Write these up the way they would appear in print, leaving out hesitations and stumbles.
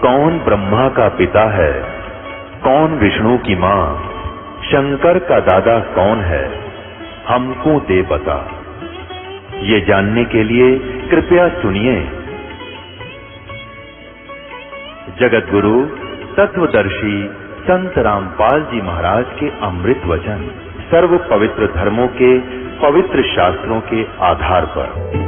कौन ब्रह्मा का पिता है, कौन विष्णु की मां, शंकर का दादा कौन है, हमको दे बता। ये जानने के लिए कृपया सुनिए जगत गुरु तत्वदर्शी संत रामपाल जी महाराज के अमृत वचन सर्व पवित्र धर्मों के पवित्र शास्त्रों के आधार पर।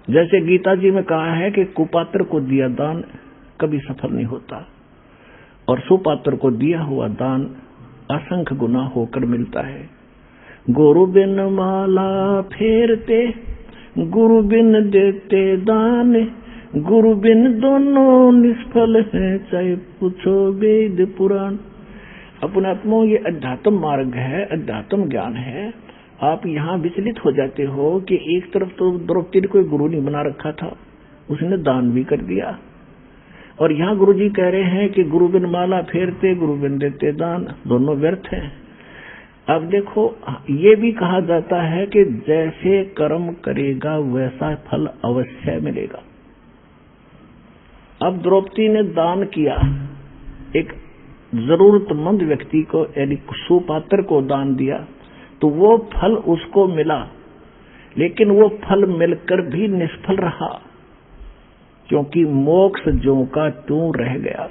जैसे गीता जी में कहा है कि कुपात्र को दिया दान कभी सफल नहीं होता और सुपात्र को दिया हुआ दान असंख्य गुना होकर मिलता है। गुरु बिन माला फेरते, गुरु बिन देते दान, गुरु बिन दोनों निष्फल है, चाहे पूछो वेद पुराण। अपने आत्मा ये अध्यात्म मार्ग है, अध्यात्म ज्ञान है। आप यहाँ विचलित हो जाते हो कि एक तरफ तो द्रौपदी ने कोई गुरु नहीं बना रखा था, उसने दान भी कर दिया, और यहाँ गुरुजी कह रहे हैं कि गुरु बिन माला फेरते, गुरु बिन देते दान, दोनों व्यर्थ हैं। अब देखो, ये भी कहा जाता है कि जैसे कर्म करेगा वैसा फल अवश्य मिलेगा। अब द्रौपदी ने दान किया, एक जरूरतमंद व्यक्ति को यानी सुपात्र को दान दिया, तो वो फल उसको मिला, लेकिन वो फल मिलकर भी निष्फल रहा, क्योंकि मोक्ष ज्यों का त्यों रह गया।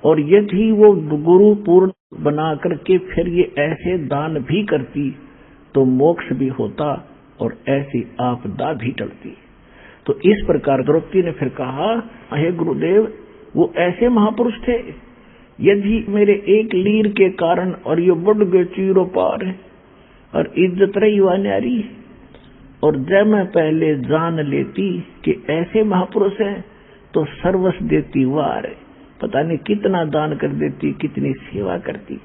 और यदि वो गुरु पूर्ण बना करके फिर ये ऐसे दान भी करती तो मोक्ष भी होता और ऐसी आपदा भी टलती। तो इस प्रकार द्रौपदी ने फिर कहा, हे गुरुदेव, वो ऐसे महापुरुष थे, यदि मेरे एक लीर के कारण और ये बढ़ गए चीरों पार और इज्जत रही हुआ न्यारी, और जब मैं पहले जान लेती कि ऐसे महापुरुष हैं तो सर्वस देती वार, पता नहीं कितना दान कर देती, कितनी सेवा करती।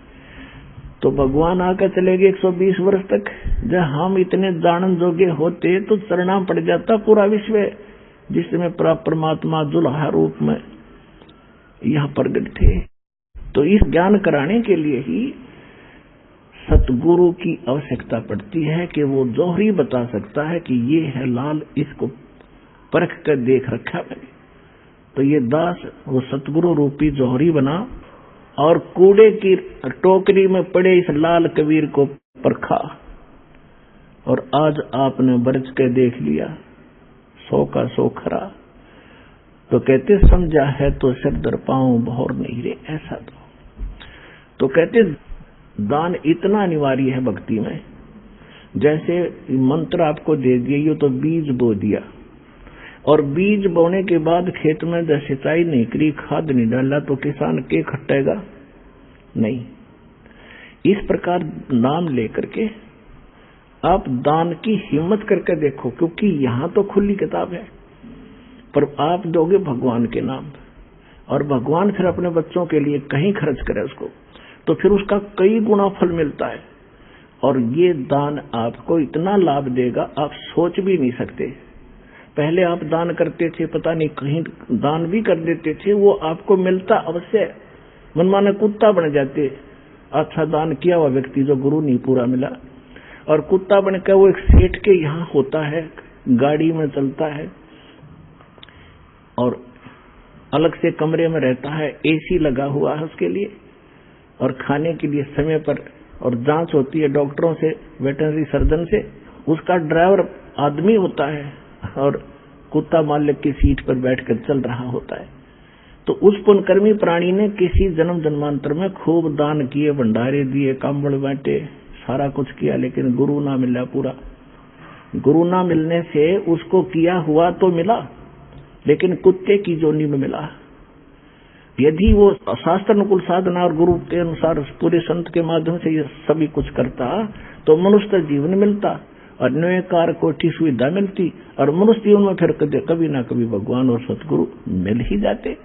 तो भगवान आकर चले गए 120 वर्ष तक। जब हम इतने दानन जोगे होते तो चरणाम पड़ जाता पूरा विश्व, जिसमें परमात्मा दुल्हा रूप में यहाँ प्रगट थे। तो इस ज्ञान कराने के लिए ही सतगुरु की आवश्यकता पड़ती है कि वो जौहरी बता सकता है कि ये है लाल, इसको परख कर देख रखा मैंने। तो ये दास वो सतगुरु रूपी जौहरी बना और कूड़े की टोकरी में पड़े इस लाल कबीर को परखा, और आज आपने बरच के देख लिया 100 का 100 खरा। तो कहते समझा है तो सिर दर पाऊं भौर नहीं रे ऐसा। तो कहते दान इतना अनिवार्य है भक्ति में। जैसे मंत्र आपको दे दिया, ये तो बीज बो दिया, और बीज बोने के बाद खेत में जब सिंचाई नहीं करी, खाद नहीं डाला, तो किसान के खटेगा नहीं। इस प्रकार नाम लेकर के आप दान की हिम्मत करके देखो, क्योंकि यहाँ तो खुली किताब है, पर आप दोगे भगवान के नाम, और भगवान फिर अपने बच्चों के लिए कहीं खर्च करे उसको, तो फिर उसका कई गुना फल मिलता है। और ये दान आपको इतना लाभ देगा आप सोच भी नहीं सकते। पहले आप दान करते थे, पता नहीं कहीं दान भी कर देते थे, वो आपको मिलता अवश्य, मनमाने कुत्ता बन जाते। अच्छा दान किया हुआ व्यक्ति जो गुरु नहीं पूरा मिला, और कुत्ता बनकर वो एक सेठ के यहाँ होता है, गाड़ी में चलता है और अलग से कमरे में रहता है, एसी लगा हुआ है उसके लिए, और खाने के लिए समय पर, और जांच होती है डॉक्टरों से, वेटरनरी सर्जन से। उसका ड्राइवर आदमी होता है और कुत्ता मालिक की सीट पर बैठकर चल रहा होता है। तो उस पुण्यकर्मी प्राणी ने किसी जन्म जन्मांतर में खूब दान किए, भंडारे दिए, कांबड़ बांटे, सारा कुछ किया, लेकिन गुरु ना मिला पूरा। गुरु ना मिलने से उसको किया हुआ तो मिला, लेकिन कुत्ते की जोनी में मिला। यदि वो शास्त्र अनुकूल साधना और गुरु के अनुसार पूरे संत के माध्यम से ये सभी कुछ करता तो मनुष्य जीवन मिलता और न्यायकार कोटि सुविधा मिलती, और मनुष्य जीवन में फिर कभी ना कभी भगवान और सतगुरु मिल ही जाते।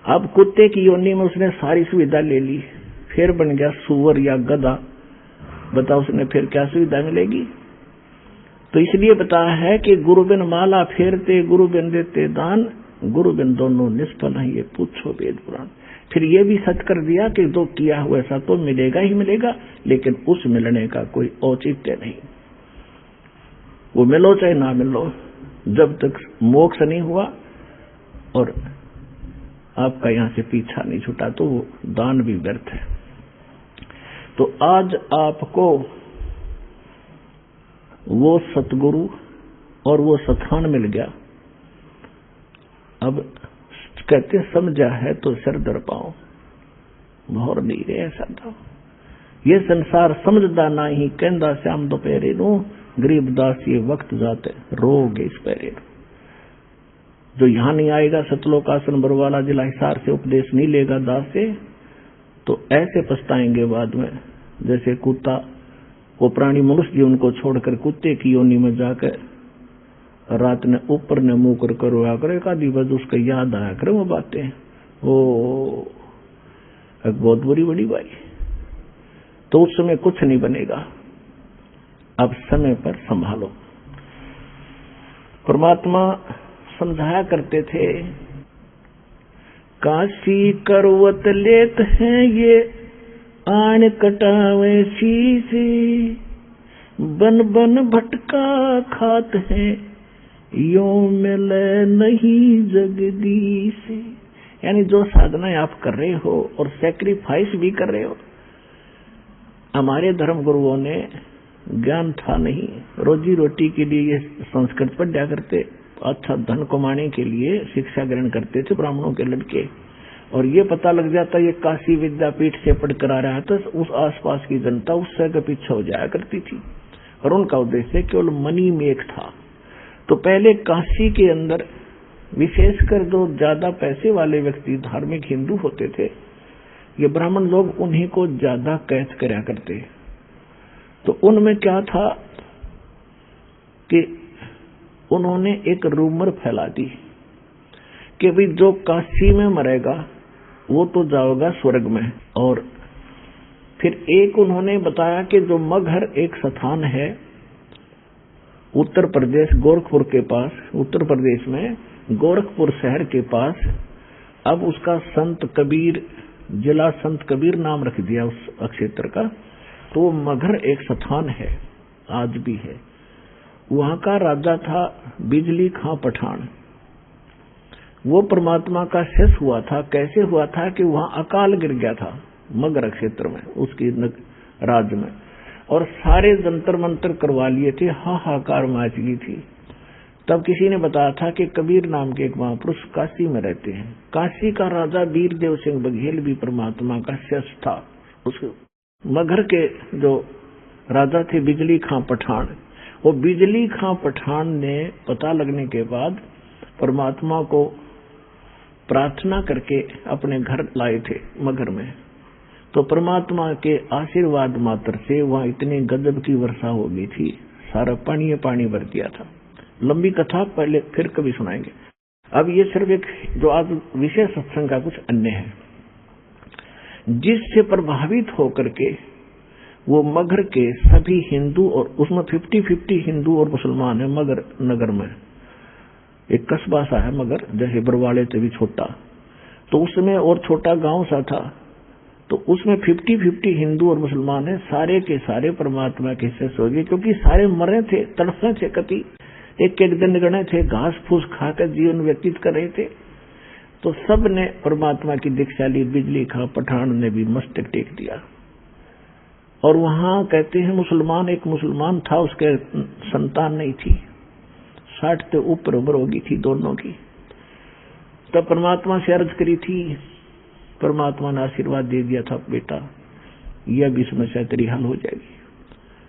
अब कुत्ते की योनि में उसने सारी सुविधा ले ली, फिर बन गया सुअर या गधा, बताओ उसने फिर क्या सुविधा मिलेगी। तो इसलिए बताया है कि गुरु बिन माला फेरते, गुरु बिन देते दान, गुरु बिन दोनों निष्फल है, ये पूछो वेद पुराण। फिर ये भी सच कर दिया कि जो किया हुआ ऐसा तो मिलेगा ही मिलेगा, लेकिन उस मिलने का कोई औचित्य नहीं। वो मिलो चाहे ना मिलो, जब तक मोक्ष नहीं हुआ और आपका यहां से पीछा नहीं छूटा तो वो दान भी व्यर्थ है। तो आज आपको वो सतगुरु और वो सत्स्थान मिल गया। अब कहते समझा है तो सिर दर पाओ, भौर नहीं रे ऐसा था। ये संसार समझदा नहीं, कहंदा श्याम दोपहरे नो, गरीब दास ये वक्त जाते रोगे इस पैरे। जो यहां नहीं आएगा सतलोक आसन बरवाला जिला हिसार से उपदेश नहीं लेगा दास से, तो ऐसे पछताएंगे बाद में जैसे कुत्ता। वो प्राणी मनुष्य जीवन को छोड़कर कुत्ते की योनि में जाकर रात ने ऊपर ने मुंह कर करो करे का दिवस उसका याद आया करे वो बातें, वो एक बहुत बड़ी बाई। तो उस समय कुछ नहीं बनेगा। अब समय पर संभालो। परमात्मा समझाया करते थे, काशी करवत लेत हैं ये आन कटावे शीसे, बन बन भटका खात हैं यो मिले नहीं जगदीश। यानी जो साधनाएं आप कर रहे हो और सैक्रिफाइस भी कर रहे हो, हमारे धर्म गुरुओं ने ज्ञान था नहीं, रोजी रोटी के लिए ये संस्कृत पढ़ा करते, अच्छा धन कमाने के लिए शिक्षा ग्रहण करते थे ब्राह्मणों के लड़के, और ये पता लग जाता ये काशी विद्यापीठ से पढ़कर आ रहा है तो उस आसपास की जनता उससे के पीछे हो जाया करती थी, और उनका उद्देश्य केवल मनी मेक था। तो पहले काशी के अंदर विशेषकर जो ज्यादा पैसे वाले व्यक्ति धार्मिक हिंदू होते थे, ये ब्राह्मण लोग उन्हीं को ज्यादा कैद करया करते। तो उनमें क्या था कि उन्होंने एक रूमर फैला दी कि भाई जो काशी में मरेगा वो तो जाएगा स्वर्ग में। और फिर एक उन्होंने बताया कि जो मगहर एक स्थान है उत्तर प्रदेश गोरखपुर के पास, उत्तर प्रदेश में गोरखपुर शहर के पास, अब उसका संत कबीर जिला संत कबीर नाम रख दिया उस क्षेत्र का। तो मगहर एक स्थान है, आज भी है। वहां का राजा था बिजली खां पठान। वो परमात्मा का शेष हुआ था। कैसे हुआ था कि वहां अकाल गिर गया था मगहर क्षेत्र में, उसकी राज्य में, और सारे जंतर मंतर करवा लिए थे, हाहाकार मच गई थी। तब किसी ने बताया था कि कबीर नाम के एक महापुरुष काशी में रहते हैं। काशी का राजा वीरदेव सिंह बघेल भी परमात्मा का शेष था। उस मगहर के जो राजा थे बिजली खां पठान, वो बिजली खां पठान ने पता लगने के बाद परमात्मा को प्रार्थना करके अपने घर लाए थे मगहर में। तो परमात्मा के आशीर्वाद मात्र से वहां इतनी गजब की वर्षा हो गई थी, सारा पानी भर दिया था। लंबी कथा पहले फिर कभी सुनाएंगे। अब ये सिर्फ एक जो आज विशेष सत्संग का कुछ अन्य है, जिससे प्रभावित होकर के वो मगहर के सभी हिंदू, और उसमें 50-50 हिंदू और मुसलमान है मगहर नगर में। एक कस्बा सा है मगहर, जैसे बरवाले से भी छोटा, तो उसमें और छोटा गांव सा था। तो उसमें 50-50 हिंदू और मुसलमान है, सारे के सारे परमात्मा के हिस्से हो गए, क्योंकि सारे मरे थे, तड़फे थे, कति एक एक दिन गणे थे, घास फूस खाकर जीवन व्यतीत कर रहे थे। तो सब ने परमात्मा की दीक्षा ली। बिजली खां पठान ने भी मस्तक टेक दिया। और वहां कहते हैं मुसलमान, एक मुसलमान था, उसके संतान नहीं थी, 60 से ऊपर उम्र होगी थी दोनों की। तब परमात्मा से अर्ज करी थी, परमात्मा ने आशीर्वाद दे दिया था, बेटा यह भी समस्या तेरी हल हो जाएगी।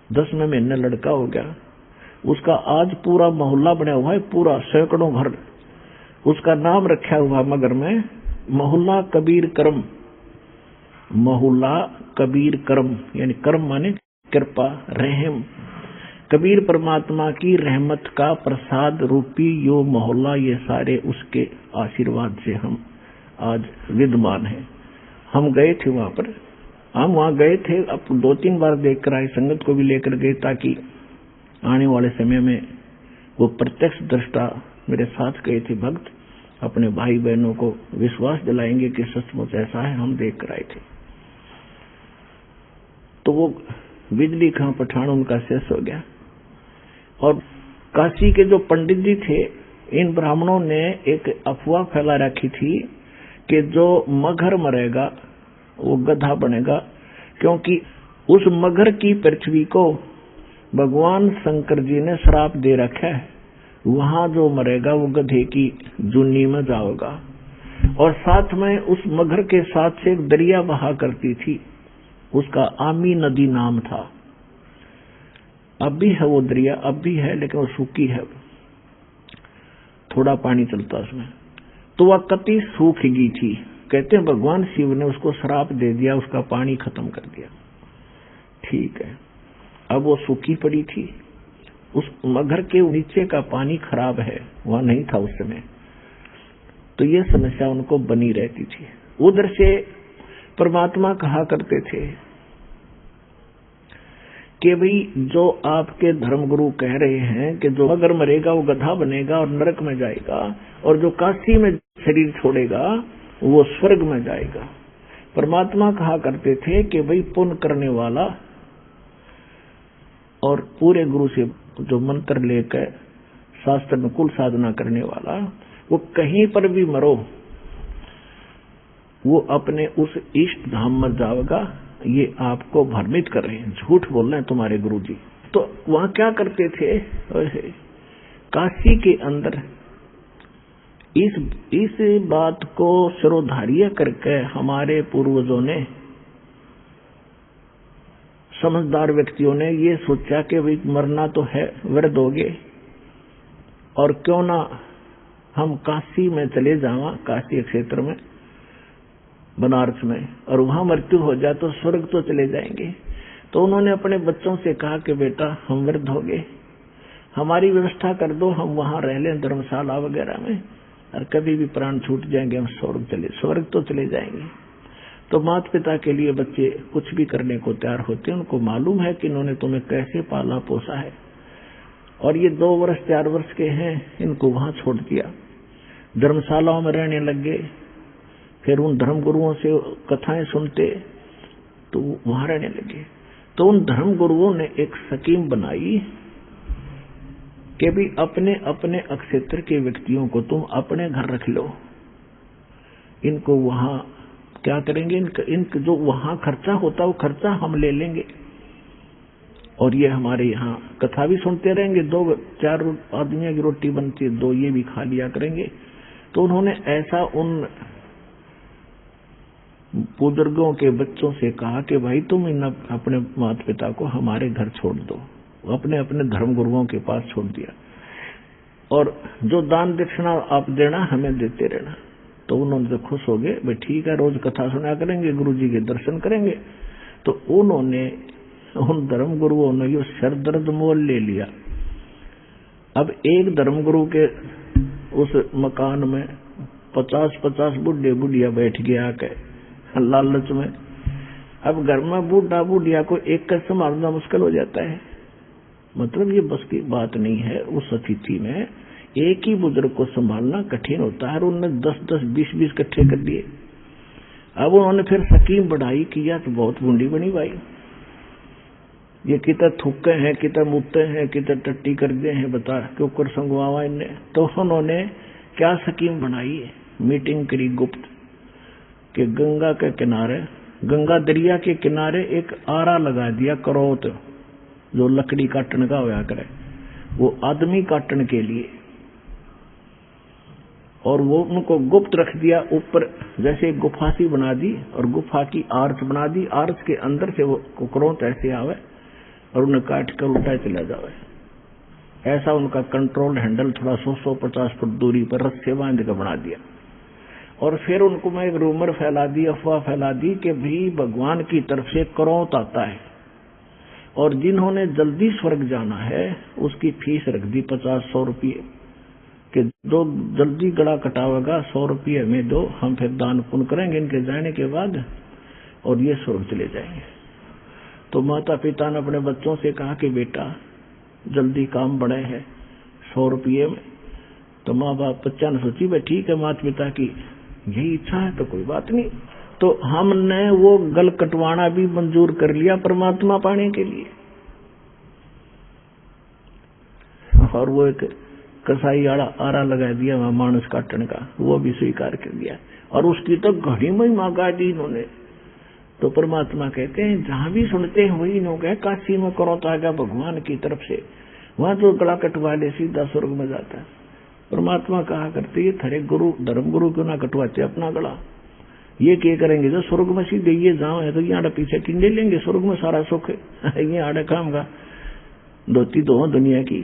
10वें महीने लड़का हो गया, उसका आज पूरा मोहल्ला बना हुआ है, पूरा सैकड़ों घर, उसका नाम रखा हुआ मगर में मोहल्ला कबीर करम। मोहल्ला कबीर करम यानी कर्म माने कृपा, रहम। कबीर परमात्मा की रहमत का प्रसाद रूपी यो मोहल्ला, ये सारे उसके आशीर्वाद से हम आज विद्यमान हैं। हम गए थे वहां पर, हम वहां गए थे, अब 2-3 बार देखकर आए, संगत को भी लेकर गए ताकि आने वाले समय में वो प्रत्यक्ष दृष्टा मेरे साथ गए थे भक्त, अपने भाई बहनों को विश्वास दिलाएंगे कि सचमुच ऐसा है, हम देख कर आए थे। तो वो बिजली खां पठान उनका शेष हो गया। और काशी के जो पंडित जी थे, इन ब्राह्मणों ने एक अफवाह फैला रखी थी कि जो मगर मरेगा वो गधा बनेगा, क्योंकि उस मगर की पृथ्वी को भगवान शंकर जी ने श्राप दे रखा है, वहां जो मरेगा वो गधे की जुन्नी में जाएगा। और साथ में उस मगर के साथ से एक दरिया बहा करती थी, उसका आमी नदी नाम था। अब भी है वो दरिया, अब भी है, लेकिन वो सूखी है, थोड़ा पानी चलता उसमें। तो वह कति सूख गई थी। कहते हैं भगवान शिव ने उसको श्राप दे दिया, उसका पानी खत्म कर दिया। ठीक है, अब वो सूखी पड़ी थी, उस मगर के नीचे का पानी खराब है, वहां नहीं था उस समय। तो ये समस्या उनको बनी रहती थी। उधर से परमात्मा कहा करते थे कि भाई जो आपके धर्मगुरु कह रहे हैं कि जो मगर मरेगा वो गधा बनेगा और नरक में जाएगा, और जो काशी में शरीर छोड़ेगा वो स्वर्ग में जाएगा। परमात्मा कहा करते थे कि भाई पुण्य करने वाला और पूरे गुरु से जो मंत्र लेकर शास्त्र अनुकूल साधना करने वाला, वो कहीं पर भी मरो वो अपने उस इष्ट धाम में जाएगा। ये आपको भ्रमित कर रहे हैं, झूठ बोल रहे हैं तुम्हारे गुरुजी। तो वहां क्या करते थे, काशी के अंदर इस बात को सिरोधार्य करके हमारे पूर्वजों ने, समझदार व्यक्तियों ने ये सोचा कि भाई मरना तो है, वृद्ध हो गए, और क्यों ना हम काशी में चले जावा, काशी क्षेत्र में, बनारस में, और वहां मृत्यु हो जाए तो स्वर्ग तो चले जाएंगे। तो उन्होंने अपने बच्चों से कहा कि बेटा हम वृद्ध हो गए, हमारी व्यवस्था कर दो, हम वहां रह लें धर्मशाला वगैरह में, और कभी भी प्राण छूट जाएंगे हम स्वर्ग तो चले जाएंगे। तो माता पिता के लिए बच्चे कुछ भी करने को तैयार होते हैं। उनको मालूम है कि इन्होंने तुम्हें कैसे पाला पोसा है, और ये 2 वर्ष 4 वर्ष के हैं, इनको वहां छोड़ दिया, धर्मशालाओं में रहने लग गए। फिर उन धर्म गुरुओं से कथाएं सुनते तो वहां रहने लगे। तो उन धर्म गुरुओं ने एक स्कीम बनाई कि भी अपने अपने क्षेत्र के व्यक्तियों को तुम अपने घर रख लो, इनको वहां क्या करेंगे, इनका जो वहां खर्चा होता है वो खर्चा हम ले लेंगे, और ये हमारे यहाँ कथा भी सुनते रहेंगे। 2-4 आदमियों की रोटी बनती है, 2 ये भी खा लिया करेंगे। तो उन्होंने ऐसा उन बुजुर्गों के बच्चों से कहा कि भाई तुम इन अपने माता पिता को हमारे घर छोड़ दो, अपने अपने धर्म गुरुओं के पास छोड़ दिया, और जो दान दक्षिणा आप देना हमें देते रहना। तो उन्होंने तो खुश हो गए, भाई ठीक है, रोज कथा सुना करेंगे, गुरुजी के दर्शन करेंगे। तो उन्होंने उन धर्म गुरुओं ने ये सरदर्द मोल ले लिया। अब एक धर्म गुरु के उस मकान में 50-50 बुढ़े बुढ़िया बैठ गया आके लालच में। अब घर में बूढ़ा बुढ़िया को एक का संभालना मुश्किल हो जाता है, मतलब ये बस की बात नहीं है। उस स्थिति में एक ही बुजुर्ग को संभालना कठिन होता है, और उन्होंने 10-10 20-20 इकट्ठे कर दिए। अब उन्होंने फिर स्कीम बढ़ाई, किया तो बहुत बूढ़ी बनी भाई, ये कितना थूके हैं, कितना मुत्ते हैं, कितना टट्टी कर दिए हैं, बता क्यों कर संगवावा इनने। तो उन्होंने क्या स्कीम बनाई, मीटिंग करी गुप्त कि गंगा के किनारे, गंगा दरिया के किनारे एक आरा लगा दिया, करोत, जो लकड़ी काटने का होया करे, वो आदमी काटने के लिए। और वो उनको गुप्त रख दिया ऊपर, जैसे गुफा सी बना दी और गुफा की आर्च बना दी, आर्च के अंदर से वो कुकरों ऐसे आवे और उन्हें काट कर उल्टा चला जावे। ऐसा उनका कंट्रोल हैंडल थोड़ा 100-150 फुट दूरी पर रस्से बांध कर बना दिया। और फिर उनको मैं एक रूमर फैला दी, अफवाह फैला दी कि भी भगवान की तरफ से करौत आता है और जिन्होंने जल्दी स्वर्ग जाना है उसकी फीस रख दी 50-100 रुपये, कि जो जल्दी गला कटावेगा 100 रुपये में दो, हम फिर दान पुण्य करेंगे इनके जाने के बाद और ये स्वर्ग चले जाएंगे। तो माता पिता ने अपने बच्चों से कहा कि बेटा जल्दी काम बड़े है 100 रुपये में। तो माँ बाप बच्चा ने सोची भाई ठीक है, माता पिता की यही इच्छा है तो कोई बात नहीं। तो हमने वो गल कटवाना भी मंजूर कर लिया परमात्मा पाने के लिए। और वो एक कसाई आरा लगा दिया वहां मानस काटने का, वो भी स्वीकार कर दिया और उसकी तो घड़ी में मांगा दी इन्होंने। तो परमात्मा कहते हैं जहां भी सुनते हैं वही लोग है, काशी में करौत आ गया भगवान की तरफ से, वहां तो गला कटवा ले सीधा स्वर्ग में जाता है। परमात्मा कहा करते ये थरे गुरु धर्म गुरु क्यों ना कटवाते अपना गला, ये क्या करेंगे जो स्वर्ग में सीधे ये जाओ है तो यहाँ पीछे किंडे लेंगे, स्वर्ग में सारा सुख है ये आड़े काम का धोती दो दुनिया की।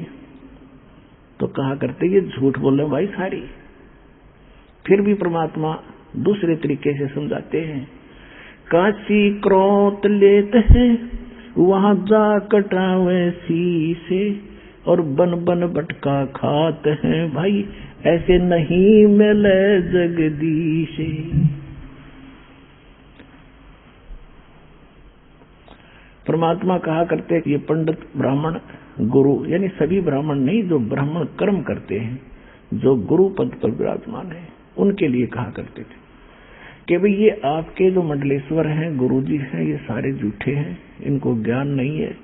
तो कहा करते ये झूठ बोले भाई सारी। फिर भी परमात्मा दूसरे तरीके से समझाते हैं, काशी क्रोत लेते हैं वहां जा कटावे सी से और बन बन बटका खाते हैं भाई ऐसे नहीं मिले जगदीशे। परमात्मा कहा करते ये पंडित ब्राह्मण गुरु यानी सभी ब्राह्मण नहीं, जो ब्राह्मण कर्म करते हैं, जो गुरु पद पर विराजमान है, उनके लिए कहा करते थे कि भाई ये आपके जो मंडलेश्वर हैं गुरुजी हैं ये सारे झूठे हैं, इनको ज्ञान नहीं है।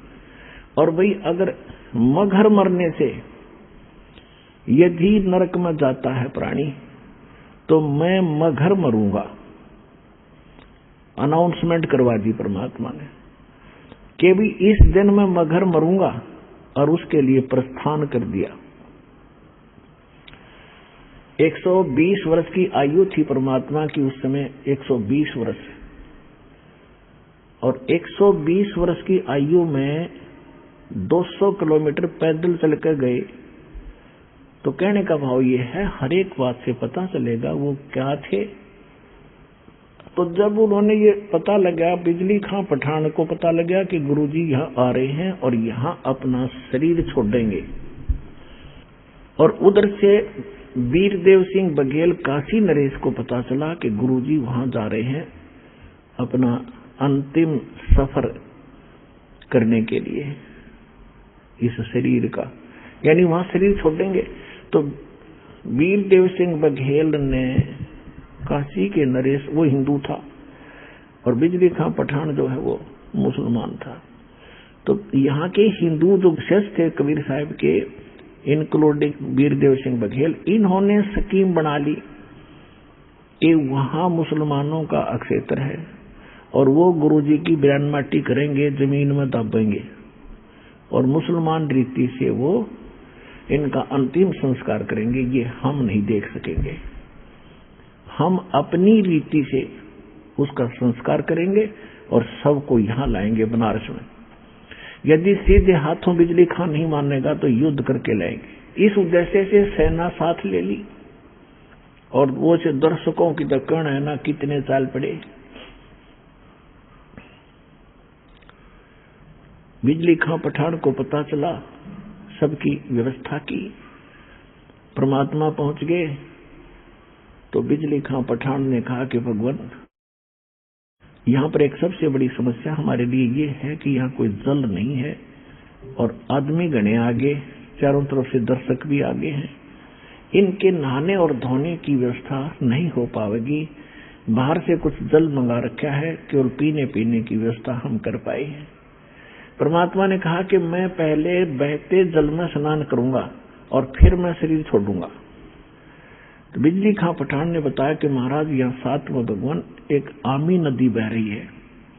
और भाई अगर मगर मरने से यदि नरक में जाता है प्राणी तो मैं मगर मरूंगा। अनाउंसमेंट करवा दी परमात्मा ने कि भी इस दिन मैं मगर मरूंगा और उसके लिए प्रस्थान कर दिया। 120 वर्ष की आयु थी परमात्मा की उस समय, 120 वर्ष। और 120 वर्ष की आयु में 200 किलोमीटर पैदल चलकर गए। तो कहने का भाव ये है हर एक बात से पता चलेगा वो क्या थे। तो जब उन्होंने ये पता लगा, बिजली खां पठान को पता लगा कि गुरुजी यहाँ आ रहे हैं और यहाँ अपना शरीर छोड़ेंगे, और उधर से वीरदेव सिंह बघेल काशी नरेश को पता चला कि गुरुजी वहां जा रहे हैं अपना अंतिम सफर करने के लिए इस शरीर का, यानी वहां शरीर छोड़ेंगे। तो वीरदेव सिंह बघेल ने काशी के नरेश, वो हिंदू था, और बिजली खां पठान जो है वो मुसलमान था। तो यहाँ के हिंदू जो शख्स थे कबीर साहब के, इंक्लूडिंग वीरदेव सिंह बघेल, इन्होंने स्कीम बना ली कि वहां मुसलमानों का अक्षेत्र है और वो गुरुजी की बयान माटी करेंगे, जमीन में दबेंगे और मुसलमान रीति से वो इनका अंतिम संस्कार करेंगे। ये हम नहीं देख सकेंगे, हम अपनी रीति से उसका संस्कार करेंगे और सबको यहाँ लाएंगे बनारस में। यदि सीधे हाथों बिजली खां नहीं मानेगा तो युद्ध करके लाएंगे। इस उद्देश्य से सेना साथ ले ली और वो से दर्शकों की दक्कन है ना कितने चाल पड़े। बिजली खां पठान को पता चला, सबकी व्यवस्था की, परमात्मा पहुंच गए। तो बिजली खां पठान ने कहा कि भगवान यहाँ पर एक सबसे बड़ी समस्या हमारे लिए ये है कि यहाँ कोई जल नहीं है और आदमी गणे आगे, चारों तरफ से दर्शक भी आगे हैं, इनके नहाने और धोने की व्यवस्था नहीं हो पाएगी। बाहर से कुछ जल मंगा रखा है, केवल पीने की व्यवस्था हम कर पाए हैं। परमात्मा ने कहा कि मैं पहले बहते जल में स्नान करूंगा और फिर मैं शरीर छोड़ूंगा। तो बिजली खां पठान ने बताया कि महाराज यहाँ साथ में भगवान एक आमी नदी बह रही है,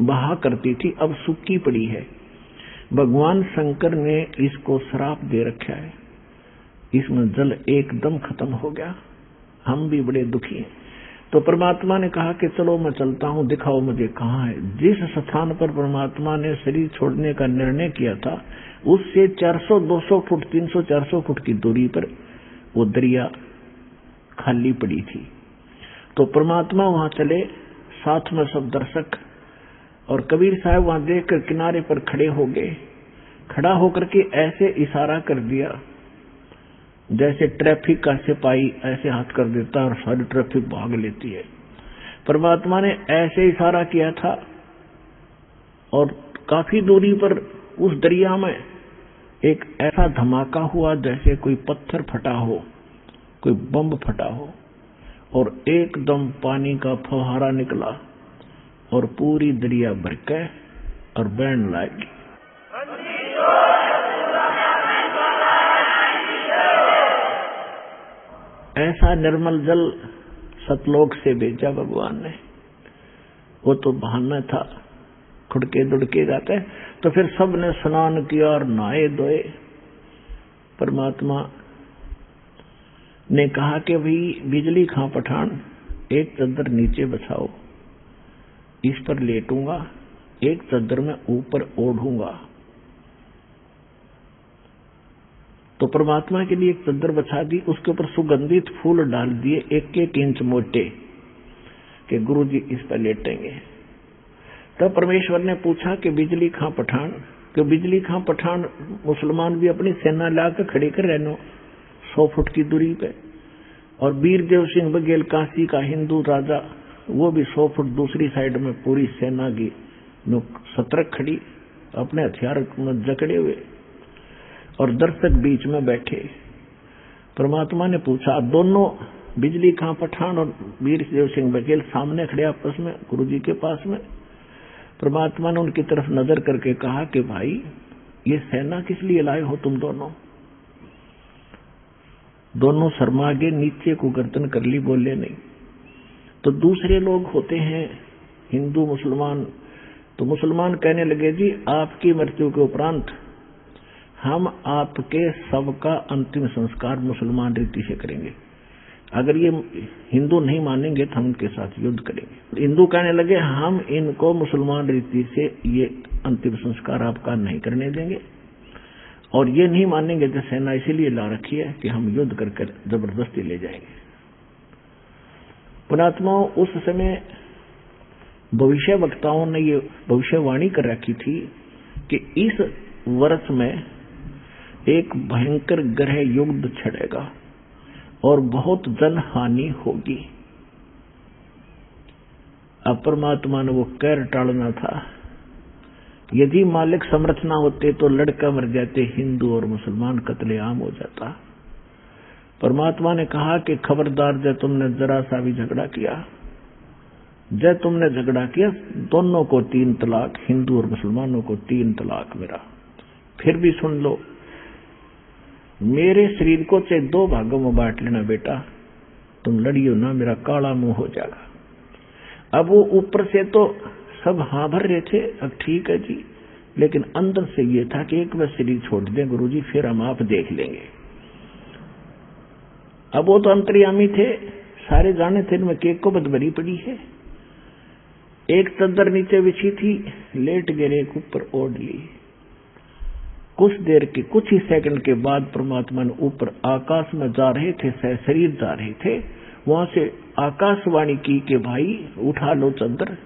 बहा करती थी, अब सूखी पड़ी है। भगवान शंकर ने इसको श्राप दे रखा है, इसमें जल एकदम खत्म हो गया हम भी बड़े दुखी हैं। तो परमात्मा ने कहा कि चलो मैं चलता हूं, दिखाओ मुझे कहाँ है। जिस स्थान पर परमात्मा ने शरीर छोड़ने का निर्णय किया था उससे 400-200 फुट 300-400 फुट की दूरी पर वो दरिया खाली पड़ी थी। तो परमात्मा वहां चले, साथ में सब दर्शक, और कबीर साहब वहां देखकर किनारे पर खड़े हो गए। खड़ा होकर के ऐसे इशारा कर दिया जैसे ट्रैफिक का सिपाही ऐसे हाथ कर देता और सारी ट्रैफिक भाग लेती है। परमात्मा ने ऐसे इशारा किया था और काफी दूरी पर उस दरिया में एक ऐसा धमाका हुआ जैसे कोई पत्थर फटा हो, कोई बम फटा हो, और एकदम पानी का फव्वारा निकला और पूरी दरिया भर के और बहने लगी। ऐसा निर्मल जल सतलोक से भेजा भगवान ने। वो तो बहाना था, खुड़के दुड़के जाते। तो फिर सब ने स्नान किया और नहाए धोए। परमात्मा ने कहा कि भाई बिजली खां पठान, एक चद्दर नीचे बछाओ, इस पर लेटूंगा, एक चद्दर में ऊपर ओढ़ूंगा। तो परमात्मा के लिए एक चद्दर बछा दी, उसके ऊपर सुगंधित फूल डाल दिए 1-1 इंच मोटे, कि गुरु जी इस पर लेटेंगे। तब परमेश्वर ने पूछा कि बिजली खां पठान, कि बिजली खां पठान मुसलमान भी अपनी सेना लाकर खड़े कर रहना 100 फुट की दूरी पे, और वीरदेव सिंह बघेल काशी का हिंदू राजा वो भी 100 फुट दूसरी साइड में पूरी सेना की सतर्क खड़ी, अपने हथियार में जकड़े हुए, और दर्शक बीच में बैठे। परमात्मा ने पूछा, दोनों बिजली खां पठान और वीरदेव सिंह बघेल सामने खड़े आपस में गुरु जी के पास में। परमात्मा ने उनकी तरफ नजर करके कहा कि भाई ये सेना किस लिए लाए हो तुम दोनों? दोनों शर्मा गए, नीचे को गर्दन कर ली, बोले नहीं। तो दूसरे लोग होते हैं हिंदू मुसलमान, तो मुसलमान कहने लगे जी आपकी मृत्यु के उपरांत हम आपके सबका अंतिम संस्कार मुसलमान रीति से करेंगे, अगर ये हिंदू नहीं मानेंगे तो हम उनके साथ युद्ध करेंगे। हिंदू कहने लगे हम इनको मुसलमान रीति से ये अंतिम संस्कार आपका नहीं करने देंगे, और ये नहीं मानेंगे तो सेना इसीलिए ला रखी है कि हम युद्ध करके जबरदस्ती ले जाएंगे। पुणात्माओं, उस समय भविष्य वक्ताओं ने ये भविष्यवाणी कर रखी थी कि इस वर्ष में एक भयंकर ग्रह युद्ध छिड़ेगा और बहुत जन हानि होगी। अब परमात्मा ने वो कहर टालना था। यदि मालिक समर्थ ना होते तो लड़का मर जाते, हिंदू और मुसलमान कत्लेआम हो जाता। परमात्मा ने कहा कि खबरदार, जब तुमने जरा सा भी झगड़ा किया, जब तुमने झगड़ा किया, दोनों को 3 तलाक, हिंदू और मुसलमानों को 3 तलाक मेरा। फिर भी सुन लो, मेरे शरीर को चाहे 2 भागों में बांट लेना बेटा, तुम लड़ियो ना, मेरा काला मुंह हो जाएगा। अब वो ऊपर से तो सब हाँ भर रहे थे, अब ठीक है जी, लेकिन अंदर से ये था कि एक बार शरीर छोड़ दें गुरुजी, फिर हम आप देख लेंगे। अब वो तो अंतर्यामी थे, सारे जाने थे इनमें केक को बदबरी पड़ी है। एक चद्दर नीचे बिछी थी, लेट गिरे, एक ऊपर ओढ़ ली। कुछ देर के, कुछ ही सेकंड के बाद परमात्मा ने ऊपर आकाश में जा रहे थे, शरीर जा रहे थे, वहां से आकाशवाणी की कि भाई उठा लो चद्दर,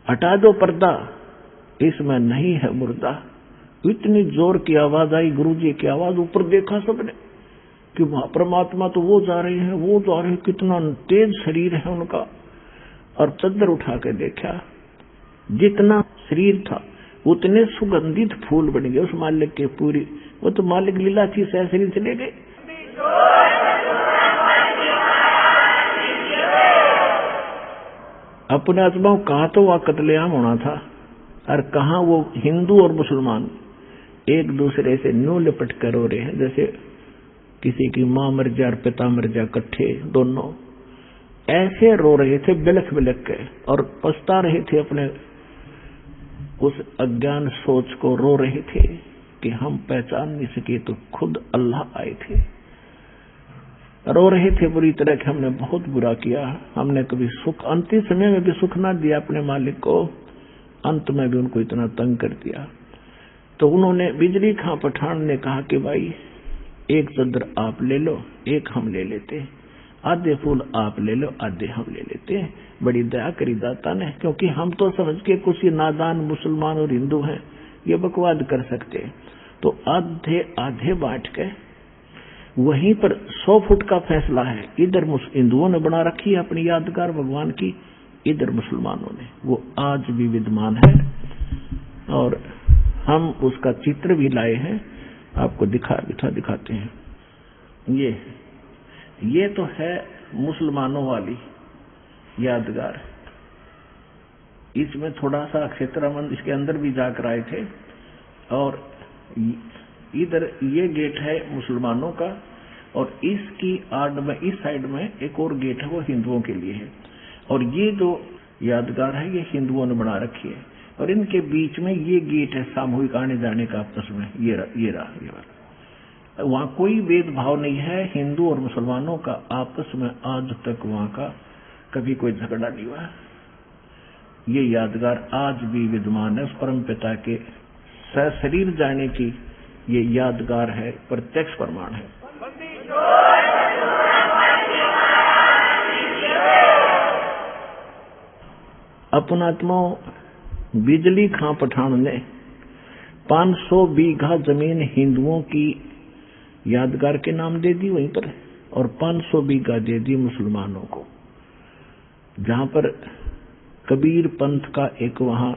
हटा दो पर्दा, इसमें नहीं है मुर्दा। इतनी जोर की आवाज आई, गुरुजी की आवाज। ऊपर देखा सबने कि परमात्मा तो वो जा रहे हैं, वो जा रहे हैं, कितना तेज शरीर है उनका। और चद्दर उठा के देखा, जितना शरीर था उतने सुगंधित फूल बन गए उस मालिक के पूरी। वो तो मालिक लीला थी, सह शरीर चले गए। अपने आत्माओं, कहा तो वह कत्लेआम होना था, और कहा वो हिंदू और मुसलमान एक दूसरे से न्यू लिपट कर रो रहे हैं, जैसे किसी की मां मर जा और पिता मर जा, इकट्ठे दोनों ऐसे रो रहे थे, बिलख बिलख के, और पछता रहे थे अपने उस अज्ञान सोच को, रो रहे थे कि हम पहचान नहीं सके तो खुद अल्लाह आए थे। रो रहे थे बुरी तरह कि हमने बहुत बुरा किया, हमने कभी सुख, अंतिम समय में भी सुख ना दिया अपने मालिक को, अंत में भी उनको इतना तंग कर दिया। तो उन्होंने, बिजली खां पठान ने कहा कि भाई एक चादर आप ले लो, एक हम ले लेते, आधे फूल आप ले लो, आधे हम ले लेते। बड़ी दया करी दाता ने, क्योंकि हम तो समझ के कुछ ही नादान मुसलमान और हिंदू हैं, ये बकवाद कर सकते। तो आधे आधे बांट के वहीं पर 100 फुट का फैसला है। इधर हिंदुओं ने बना रखी है अपनी यादगार भगवान की, इधर मुसलमानों ने, वो आज भी विद्यमान है और हम उसका चित्र भी लाए हैं, आपको दिखाते हैं। ये तो है मुसलमानों वाली यादगार। इसमें थोड़ा सा क्षेत्रमंद इसके अंदर भी जाकर आए थे और इधर ये गेट है मुसलमानों का और इसकी आड़ में, इस साइड में एक और गेट है, वो हिंदुओं के लिए है। और ये जो यादगार है ये हिंदुओं ने बना रखी है और इनके बीच में ये गेट है सामूहिक आने जाने का आपस में, ये वाला। वहां कोई भेदभाव नहीं है, हिंदू और मुसलमानों का आपस में आज तक वहां का कभी कोई झगड़ा नहीं हुआ। ये यादगार आज भी विद्यमान है, उस परम पिता के सशरीर जाने की ये यादगार है, प्रत्यक्ष प्रमाण है। अपनात्मा बिजली खां पठान ने 500 बीघा जमीन हिंदुओं की यादगार के नाम दे दी वहीं पर, और 500 बीघा दे दी मुसलमानों को। जहां पर कबीर पंथ का एक वहां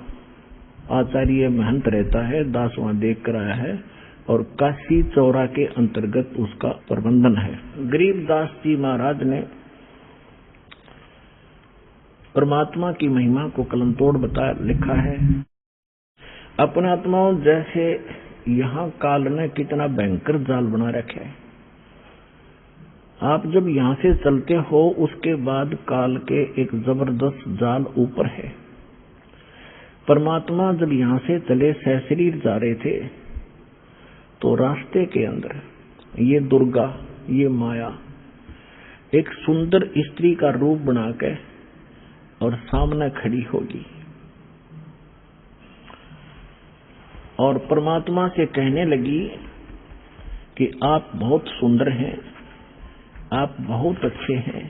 आचार्य महंत रहता है, दास वहां देख कर आया है और काशी चौरा के अंतर्गत उसका प्रबंधन है। गरीबदास जी महाराज ने परमात्मा की महिमा को कलमतोड़ बताया, लिखा है, अपनात्माओं जैसे यहाँ काल ने कितना भयंकर जाल बना रखा है। आप जब यहाँ से चलते हो उसके बाद काल के एक जबरदस्त जाल ऊपर है। परमात्मा जब यहाँ से चले सशरीर जा रहे थे तो रास्ते के अंदर ये दुर्गा, ये माया एक सुंदर स्त्री का रूप बना के और सामने खड़ी होगी और परमात्मा से कहने लगी कि आप बहुत सुंदर हैं, आप बहुत अच्छे हैं,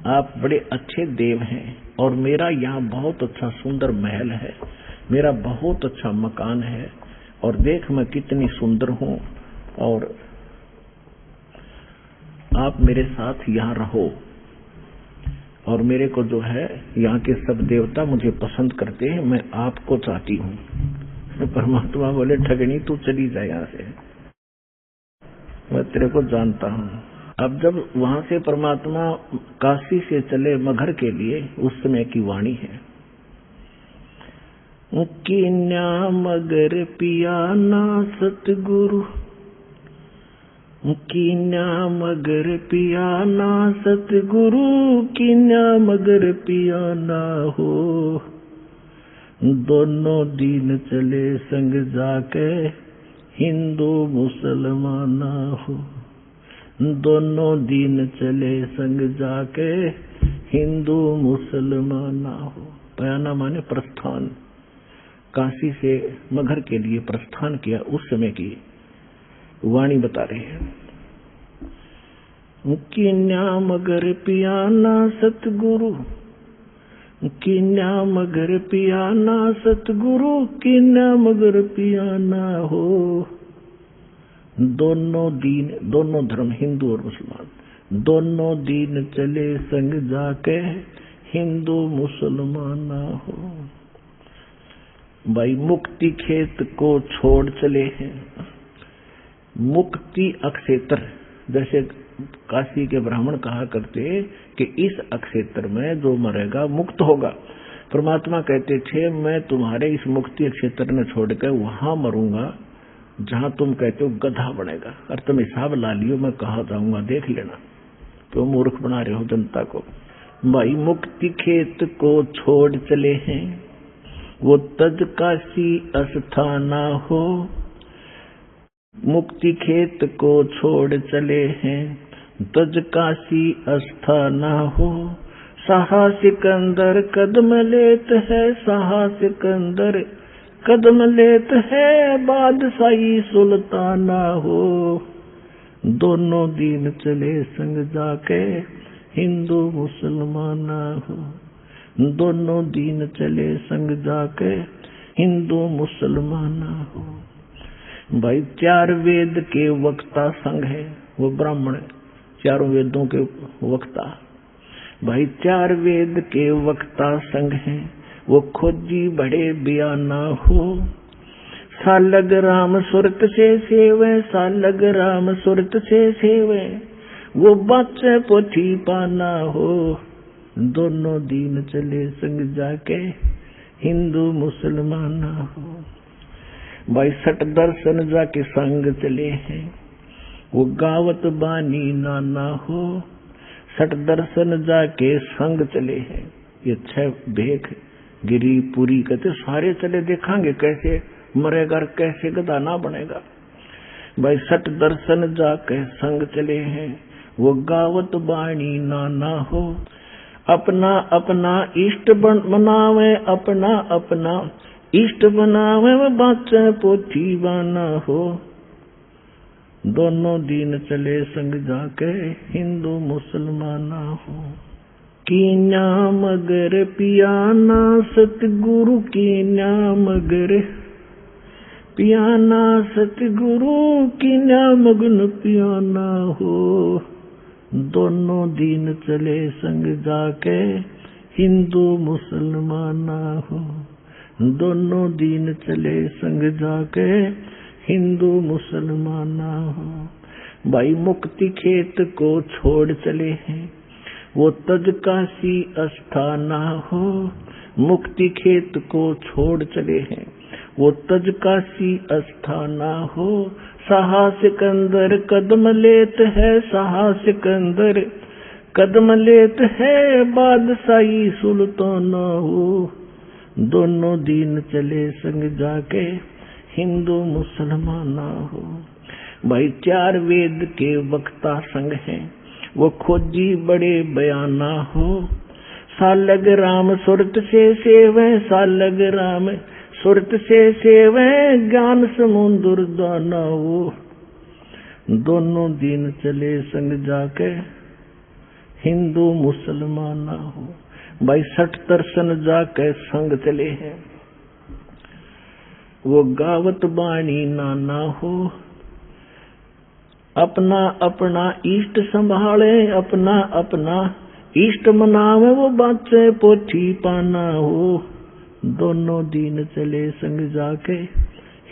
आप बड़े अच्छे देव हैं और मेरा यहाँ बहुत अच्छा सुंदर महल है, मेरा बहुत अच्छा मकान है और देख मैं कितनी सुंदर हूँ और आप मेरे साथ यहाँ रहो। और मेरे को जो है यहाँ के सब देवता मुझे पसंद करते हैं, मैं आपको चाहती हूँ। परमात्मा बोले, ठगनी तू चली जाए यहाँ से, मैं तेरे को जानता हूँ। अब जब वहां से परमात्मा काशी से चले मगहर के लिए, उस समय की वाणी है, कीन्या मगर पिया ना सतगुरु, कीन्या मगर पिया ना सतगुरु, कीन्या मगर पिया ना हो, दोनों दीन चले संग जाके हिंदू मुसलमान हो, दोनों दीन चले संग जाके हिंदू मुसलमान हो। पयाना माने प्रस्थान, काशी से मगहर के लिए प्रस्थान किया, उस समय की वाणी बता रहे हैं। कीन्या मगर पिया ना सतगुरु, कीन्या मगर पिया ना सतगुरु, कीन्या मगर पिया ना हो, दोनों दीन, दोनों धर्म हिंदू और मुसलमान, दोनों दीन चले संग जाके हिंदू मुसलमान ना हो। भाई मुक्ति खेत को छोड़ चले हैं, मुक्ति अक्षेत्र, जैसे काशी के ब्राह्मण कहा करते कि इस अक्षेत्र में जो मरेगा मुक्त होगा। परमात्मा कहते थे, मैं तुम्हारे इस मुक्ति क्षेत्र ने छोड़कर वहां मरूंगा जहां तुम कहते हो गधा बनेगा, और तुम हिसाब ला लियो मैं कहा जाऊंगा, देख लेना। तो मूर्ख बना रहे हो जनता को। भाई मुक्ति खेत को छोड़ चले हैं, वो तज काशी अस्थाना हो, मुक्ति खेत को छोड़ चले हैं, तज काशी अस्थाना हो, साहा सिकंदर कदम लेत है, साहा सिकंदर कदम लेत है, बादशाही सुल्ताना हो। दोनों दीन चले संग जाके, हिंदू मुसलमाना हो। दोनों दीन चले संग जाके, हिंदू मुसलमाना हो। भाई 4 वेद के वक्ता संघ है, वो ब्राह्मण है, 4 वेदों के वक्ता। भाई 4 वेद के वक्ता संघ है, वो खोजी बड़े बयाना हो। सालग राम सुरत से सेवे, सालग राम सुरत से सेवे, वो बाचे पोथी पाना हो। दोनों दीन चले संग जाके, हिंदू मुसलमाना हो। भाई 6 दर्शन जाके संग चले हैं, वो गावत बानी नाना हो। 6 दर्शन जाके संग चले हैं, ये 6 भेख गिरी पूरी कहते सारे चले, देखांगे कैसे मरेगा, कैसे गधा ना बनेगा। भाई 6 दर्शन जाके संग चले हैं, वो गावत बाणी नाना हो। अपना अपना इष्ट बनावे, अपना अपना इष्ट बनावे, वो बाचे पोथी बाना हो। दोनों दीन चले संग जाके, हिंदू मुसलमाना हो। कीन्या मगर पियाना सतगुरु, कीन्या मगर पियाना सतगुरु, कीन्या मगन पियाना हो। दोनों दीन चले संग जाके, हिंदू मुसलमाना हो। दोनों दीन चले संग जाके, हिंदू मुसलमाना हो। भाई मुक्ति खेत को छोड़ चले हैं, वो तज काशी अस्थाना हो। मुक्ति खेत को छोड़ चले हैं, वो तज काशी अस्थाना हो। साहा सिकंदर कदम लेत है, साहा सिकंदर कदम लेत है, बादशाही सुल्ताना हो। दोनों दीन चले संग जाके, हिंदू मुसलमाना हो। भाई 4 वेद के वक्ता संग हैं, वो खोजी बड़े बयाना हो। सालग राम सुरत से सेवे, सालग राम सुरत से सेवे, ज्ञान समुद्र दाना हो। दोनों दीन चले संग जाके, हिंदू मुसलमाना हो। भाई 6 दर्शन जाके संग चले हैं, वो गावत बाणी नाना हो। अपना अपना इष्ट संभाले, अपना अपना इष्ट मनावे, वो बाचे पोथी पाना हो। दोनों दीन चले संग जाके,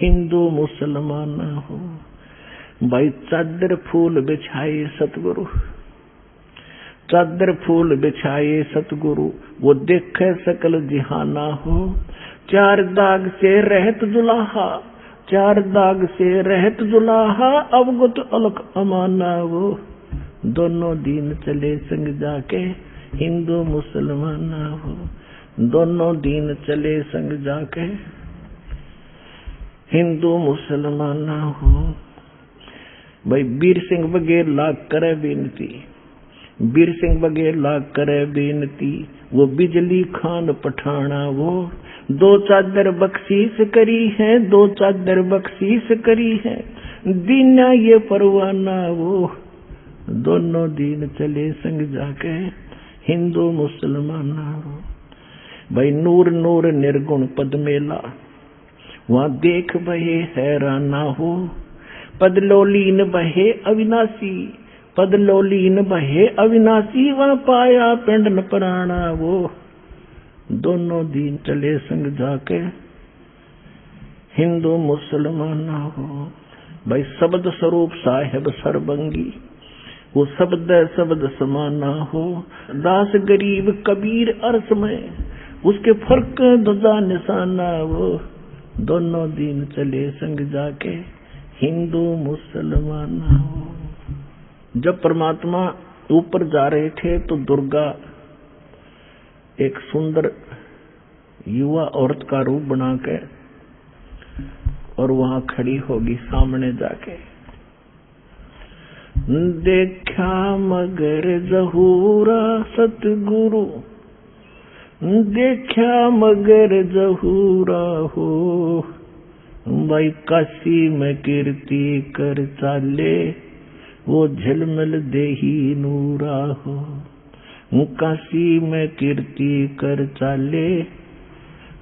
हिंदू मुसलमाना हो। भाई चादर फूल बिछाए सतगुरु, चादर फूल बिछाए सतगुरु, वो देखे सकल जिहाना हो। 4 दाग से रहत दुलाहा, 4 दाग से रहत दुलाहा, अवगत अलख अमाना हो। दोनों दीन चले संग जाके, हिंदू मुसलमाना हो। दोनों दीन चले संग जाके, हिंदू मुसलमाना हो। भाई वीर सिंह बघेल लाग करे बेनती, वीर सिंह बघेल लाग करे बेनती, वो बिजली खान पठाना वो। 2 चादर बख्शीश करी है, 2 चादर बख्शीश करी है, दीना ये परवाना वो। दोनों दीन चले संग जाके, हिंदू मुसलमाना हो। भाई नूर नूर निर्गुण पद मेला, वहां देख बहे हैराना हो। पदलोलीन बहे अविनाशी, पदलोलीन बहे अविनाशी, वहां पाया पिंड न प्राणा वो। दोनों दीन चले संग जाके, हिंदू मुसलमाना हो। भाई शब्द स्वरूप साहेब सरबंगी, वो शब्द समाना हो। दास गरीब कबीर अर्थ में, उसके फर्क ध्वजा निशाना वो। दोनों दीन चले संग जाके, हिंदू मुसलमाना हो। जब परमात्मा ऊपर जा रहे थे तो दुर्गा एक सुंदर युवा औरत का रूप बना के और वहां खड़ी होगी सामने जाके। देखा मगर जहूरा सतगुरु, देखा मगर जहूरा हो। भाई काशी में कीर्ति कर चाले, वो झलमल देही नूरा हो। काशी में कीर्ति कर चाले,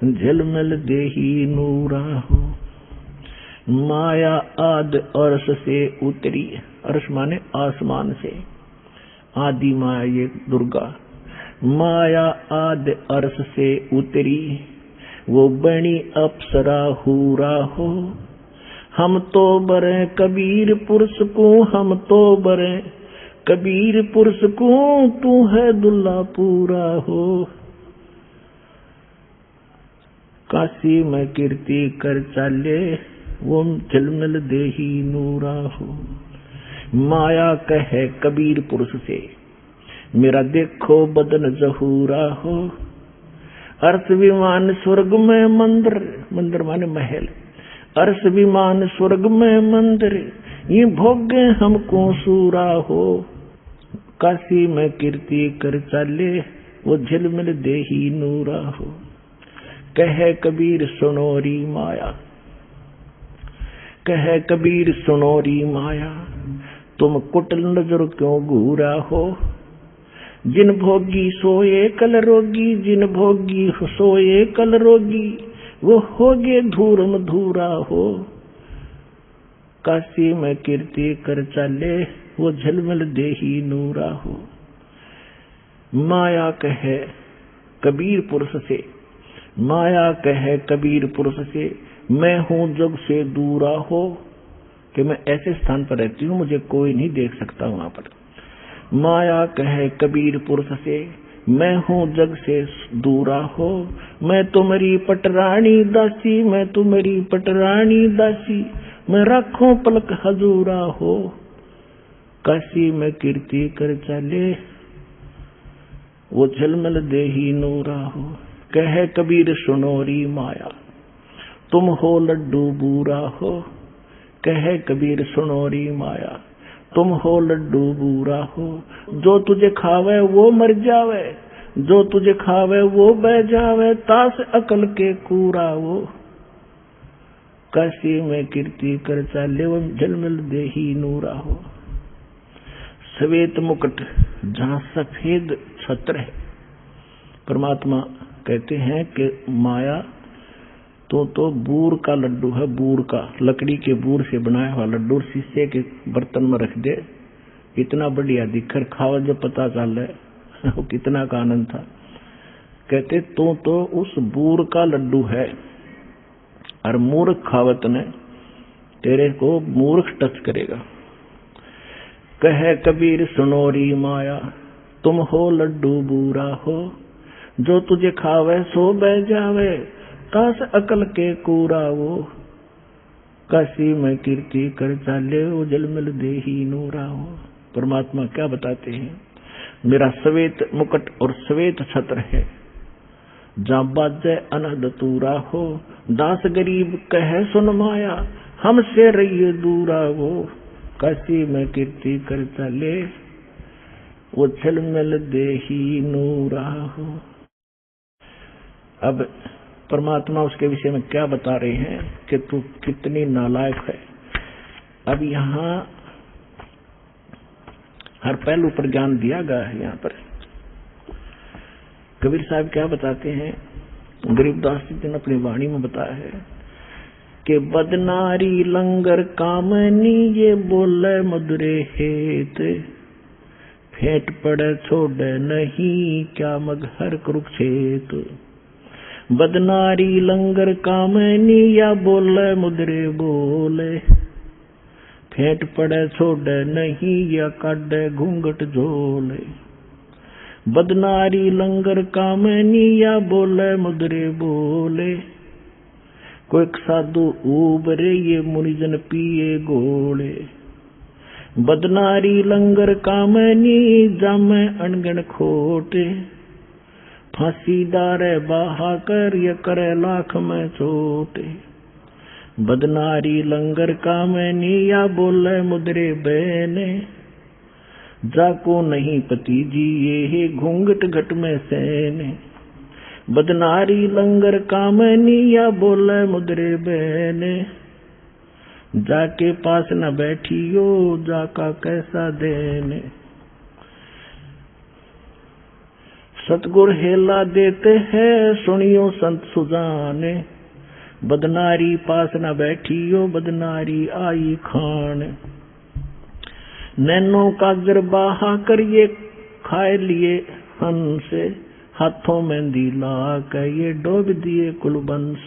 झलमल देही नूरा हो। माया आद अर्श से उतरी, अर्श माने आसमान से, आदि माया ये दुर्गा। माया आद अर्श से उतरी, वो बनी अप्सरा हूरा हो। हम तो बरे कबीर पुरुष को, हम तो बरे कबीर पुरुष को, तू है दुल्ला पूरा हो। काशी में कीर्ति कर चाले, वो झलमल देही नूरा हो। माया कहे कबीर पुरुष से, मेरा देखो बदन जहूरा हो। अर्श विमान स्वर्ग में मंदिर, मंदिर माने महल। अर्श विमान स्वर्ग में मंदिर, ये भोगे हमको सूरा हो। काशी में कीर्ति कर चाले, वो झलमल देही नूरा हो। कहे कबीर सुनोरी माया, कहे कबीर सुनोरी माया, तुम कुटिल नजर क्यों घूरा हो। जिन भोगी सोए कल रोगी, जिन भोगी सोए कल रोगी, वो होगे धूरम धूरा हो। काशी में कीर्ति कर चाले, वो झलमल देही नूरा हो। माया कहे कबीर पुरुष से, माया कहे कबीर पुरुष से, मैं हूँ जग से दूरा हो। कि मैं ऐसे स्थान पर रहती हूँ, मुझे कोई नहीं देख सकता वहां पर। माया कहे कबीर पुरुष से, मैं हूँ जग से दूरा हो। मैं तुम्हारी पटरानी दासी, मैं तुम्हारी पटरानी दासी, मैं राखों पलक हजूरा हो। काशी में कीर्ति कर चाले, वो झलमल देही नूरा हो। कहे कबीर सुनोरी माया, तुम हो लड्डू बूरा हो। कहे कबीर सुनोरी माया, तुम हो लड्डू बूरा हो। जो तुझे खावे वो मर जावे, जो तुझे खावे वो बह जावे, तास अकल के कूरा वो। काशी में कीर्ति कर चाले, वो झलमल देही नूरा हो। श्वेत मुकुट जहाँ सफेद छत्र है, परमात्मा कहते हैं कि माया तो बूर का लड्डू है, बूर का, लकड़ी के बूर से बनाया हुआ लड्डू शीशे के बर्तन में रख दे, इतना बढ़िया दिखकर खावा जब पता चल रहा है कितना का आनंद था। कहते तो उस बूर का लड्डू है, और मूर्ख खावत ने तेरे को मूर्ख टच करेगा। कहे कबीर सुनोरी माया, तुम हो लड्डू बूरा हो। जो तुझे खावे सो बह जावे, तास अकल के कूरा वो। काशी में कीर्ति कर चाले, वो झलमल देही नूरा हो। परमात्मा क्या बताते हैं, मेरा श्वेत मुकुट और श्वेत छत्र है, जहाँ बाजे अनहद तूरा हो। दास गरीब कहे सुन माया, हमसे रहिए दूरा वो। काशी में कीर्ति कर चाले, वो झलमल देही नूरा हो। अब परमात्मा उसके विषय में क्या बता रहे हैं कि तू कितनी नालायक है। अब यहाँ हर पहलू पर ज्ञान दिया गया है। यहाँ पर कबीर साहब क्या बताते हैं, गरीबदास जी ने अपनी वाणी में बताया है कि बदनारी लंगर कामनी, ये बोले मधुरे हेत, फेंट पड़े छोड़े नहीं, क्या मगहर कुरुक्षेत। बदनारी लंगर कामनी, या बोले मुद्रे बोले, फेंट पड़े छोड़े नहीं, या काटे घूंघट झोले। बदनारी लंगर कामनी, या बोले मुद्रे बोले, कोई साधु उबरे, ये मुनिजन पिए गोले। बदनारी लंगर कामनी, जामे अनगण खोटे, फांसी डारे बहा कर, ये करे लाख में चोटे। बदनारी लंगर कामनी, या बोले मुद्रे बहने, जाको नहीं पति जी ये घूंघट घट में सैने, बदनारी लंगर कामनी या बोले मुद्रे बहने, जाके पास न बैठियो जाका कैसा देने। सतगुर हेला देते हैं सुनियो संत सुजाने, बदनारी पास न बैठियो बदनारी आई खान। नैनो का गिरबाहा करिए खाए लिए हंस, हाथों में दिला के ये डोब दिए कुलबंस।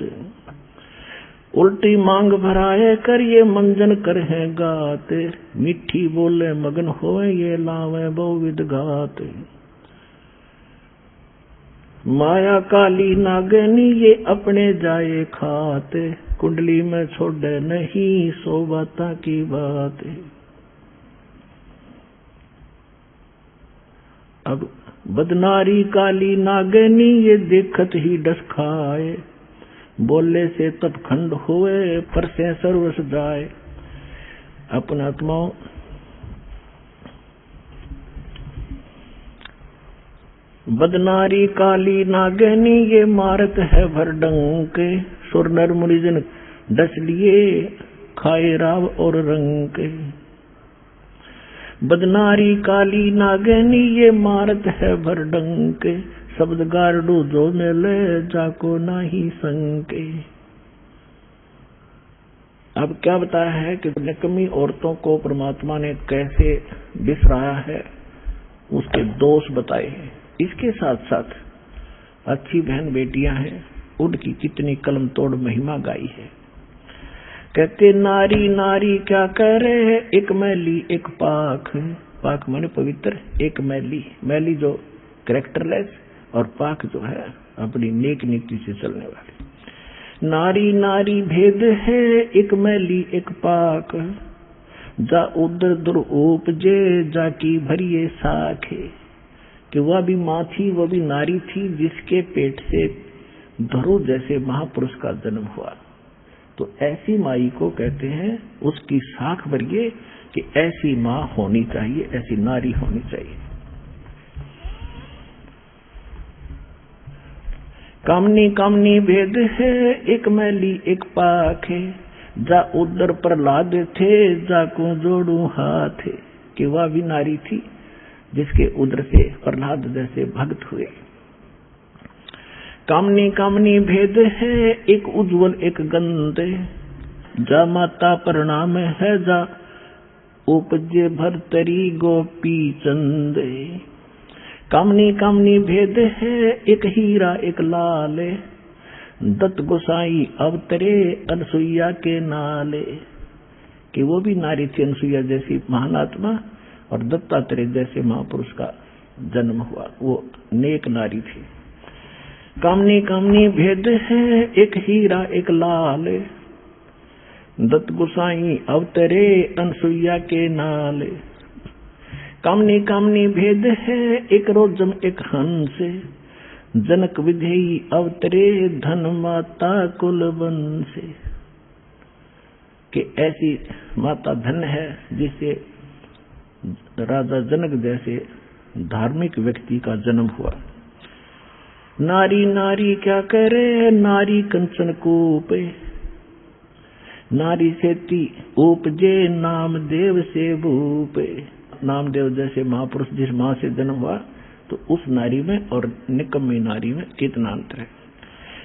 उल्टी मांग भराए करिए मंजन करहे गाते, मिठी बोले मगन होए ये लावे बहुविध घात। माया काली नागनी ये अपने जाए खाते, कुंडली में छोड़े नहीं सो बाता की बात। अब बदनारी काली नागनी ये देखत ही डस खाए, बोले से तब खंड हुए पर से सर्वस जाए। अपना आत्माओं बदनारी काली नागनी ये मारत है भरडंक, सुर नर मुनिजन डस लिए खाए राव और रंक। बदनारी काली नागनी ये मारत है भरडंक, शब्द गारडू जो मिले जाको नाही संके। अब क्या बताया है कि निकम्मी औरतों को परमात्मा ने कैसे बिसराया है, उसके दोष बताए हैं। इसके साथ साथ अच्छी बहन बेटियां हैं, उनकी कितनी कलम तोड़ महिमा गाई है। कहते नारी नारी क्या करे एक मैली एक पाक, पाक माने पवित्र, एक मैली, मैली जो कैरेक्टरलेस और पाक जो है अपनी नेक नीति से चलने वाली। नारी नारी भेद है एक मैली एक पाक, जा उदर दुर उपजे जाकी भरिए साखे। कि वह भी माँ थी, वह भी नारी थी जिसके पेट से धरु जैसे महापुरुष का जन्म हुआ। तो ऐसी माई को कहते हैं उसकी साख भरिए कि ऐसी माँ होनी चाहिए, ऐसी नारी होनी चाहिए। कामनी कामनी भेद है एक मैली एक पाख, जा उदर प्रहलाद थे जाको जोड़ू हाथ। कि वह भी नारी थी जिसके उदर से प्रहलाद जैसे भक्त हुए। कामनी कामनी भेद है एक उज्जवल एक गंदे, जा माता प्रणाम है जा उपजे भरतरी गोपी चंदे। कामनी कामनी भेद है एक हीरा एक लाले, दत्त गोसाई अवतरे अनसुईया के नाले। कि वो भी नारी थी अनसुईया जैसी महानात्मा, और दत्तात्रेय जैसे महापुरुष का जन्म हुआ, वो नेक नारी थी। कामनी कामनी भेद है एक हीरा एक लाल, दत्त गोसाई अवतरे अनसुईया के नाले। कामनी कामनी भेद है एक रोजम एक हंस, जनक विधेयी अवतरे धन माता कुल वंश। कि ऐसी माता धन है जिसे राजा जनक जैसे धार्मिक व्यक्ति का जन्म हुआ। नारी नारी क्या करे नारी कंचन कूपे, नारी सेती उपजे नामदेव से भूपे। नामदेव जैसे महापुरुष जिस माँ से जन्म हुआ, तो उस नारी में और निकम्मी नारी में कितना अंतर है।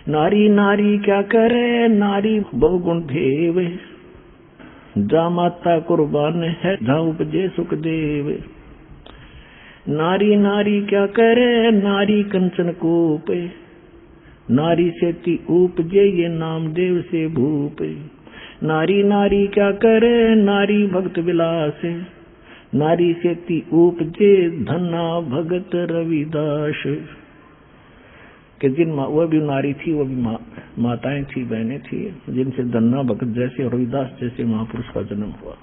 नारी नारी क्या करे नारी बहुगुण भेव, जा माता कुर्बान है जा उपजे सुखदेव। नारी नारी क्या करे नारी कंचन कूपे, नारी सेती उपजे ये नामदेव से भूपे। नारी नारी क्या करे नारी भक्त विलास, नारी सेती उपजे धना भगत रविदास। कि जिन वह भी नारी थी, वह भी माताएं थी, बहनें थी, जिनसे धन्ना भगत जैसे रविदास जैसे महापुरुष का जन्म हुआ।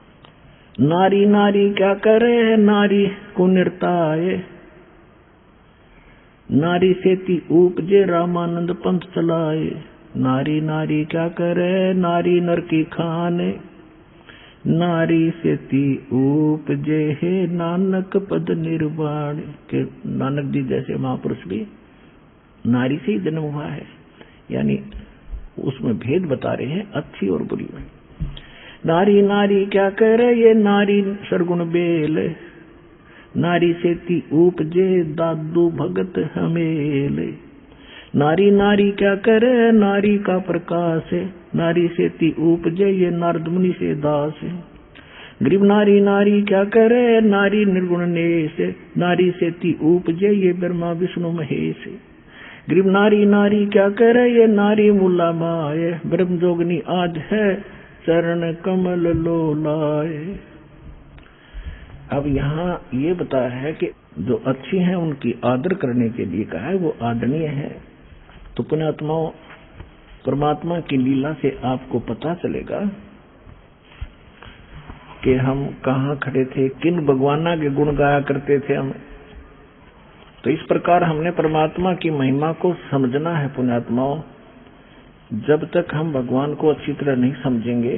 नारी नारी क्या करे नारी को निर्ताए, नारी सेती उपजे रामानंद पंथ चलाए। नारी नारी क्या करे नारी नर की खाने, नारी से ती उपजे है नानक पद निर्वाण। के नानक जी जैसे महापुरुष भी नारी से ही जन्म हुआ है, यानी उसमें भेद बता रहे हैं अच्छी और बुरी में। नारी नारी क्या करे ये नारी सरगुण बेल, नारी से ती उपजे दादू भगत हमेले। नारी नारी क्या करे नारी का प्रकाश है, नारी से ती उपजे ये नारद मुनि से दास है। गरीब नारी नारी क्या करे नारी निर्गुण नेश, नारी से ती उपजे ये ब्रह्मा विष्णु महेश। गरीब नारी नारी क्या करे ये नारी मूला माए, ब्रह्म जोगनी आज है चरण कमल लो लाए। अब यहाँ ये बताया है कि जो अच्छी हैं उनकी आदर करने के लिए कहा है, वो आदरणीय है। तो पुण्यात्माओं, परमात्मा की लीला से आपको पता चलेगा कि हम कहाँ खड़े थे, किन भगवाना के गुण गाया करते थे हम। तो इस प्रकार हमने परमात्मा की महिमा को समझना है पुण्यात्माओं। जब तक हम भगवान को अच्छी तरह नहीं समझेंगे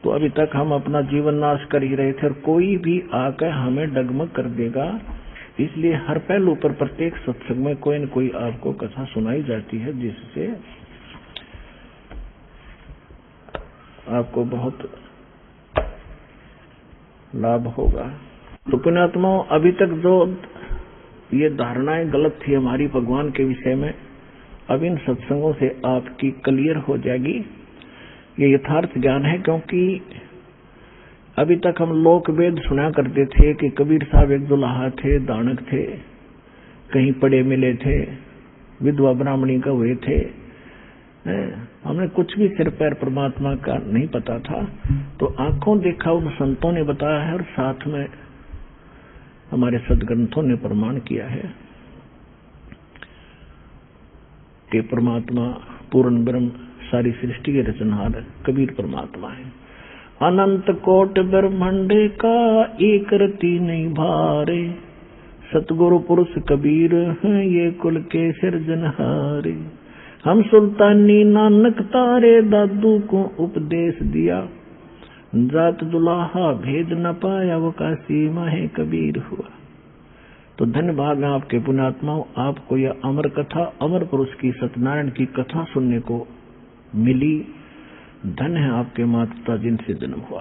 तो अभी तक हम अपना जीवन नाश कर ही रहे थे, और कोई भी आकर हमें डगमग कर देगा। इसलिए हर पहलू पर प्रत्येक सत्संग में कोई न कोई आपको कथा सुनाई जाती है, जिससे आपको बहुत लाभ होगा। तो पुण्यात्माओं, अभी तक जो ये धारणाएं गलत थी हमारी भगवान के विषय में, अब इन सत्संगों से आपकी क्लियर हो जाएगी। ये यथार्थ ज्ञान है, क्योंकि अभी तक हम लोक वेद सुना करते थे कि कबीर साहब एक दुल्हा थे, दानक थे, कहीं पड़े मिले थे, विधवा ब्राह्मणी का हुए थे। हमने कुछ भी सिर पैर परमात्मा का नहीं पता था। तो आंखों देखा उन संतों ने बताया है, और साथ में हमारे सदग्रंथों ने प्रमाण किया है कि परमात्मा पूर्ण ब्रह्म सारी सृष्टि के रचनहार कबीर परमात्मा है। अनंत कोट ब्रह्मांड का एक रति नहीं भारे, सतगुरु पुरुष कबीर हैं ये कुल के सिरजनहारे। हम सुल्तानी नानक तारे दादू को उपदेश दिया, जात दुलाहा भेद न पाया वो काशी माहे कबीर हुआ। तो धन्य भाग आपके पुण्यात्माओं, आपको यह अमर कथा, अमर पुरुष की सत्यनारायण की कथा सुनने को मिली। धन्य है आपके माता जिनसे जन्म हुआ।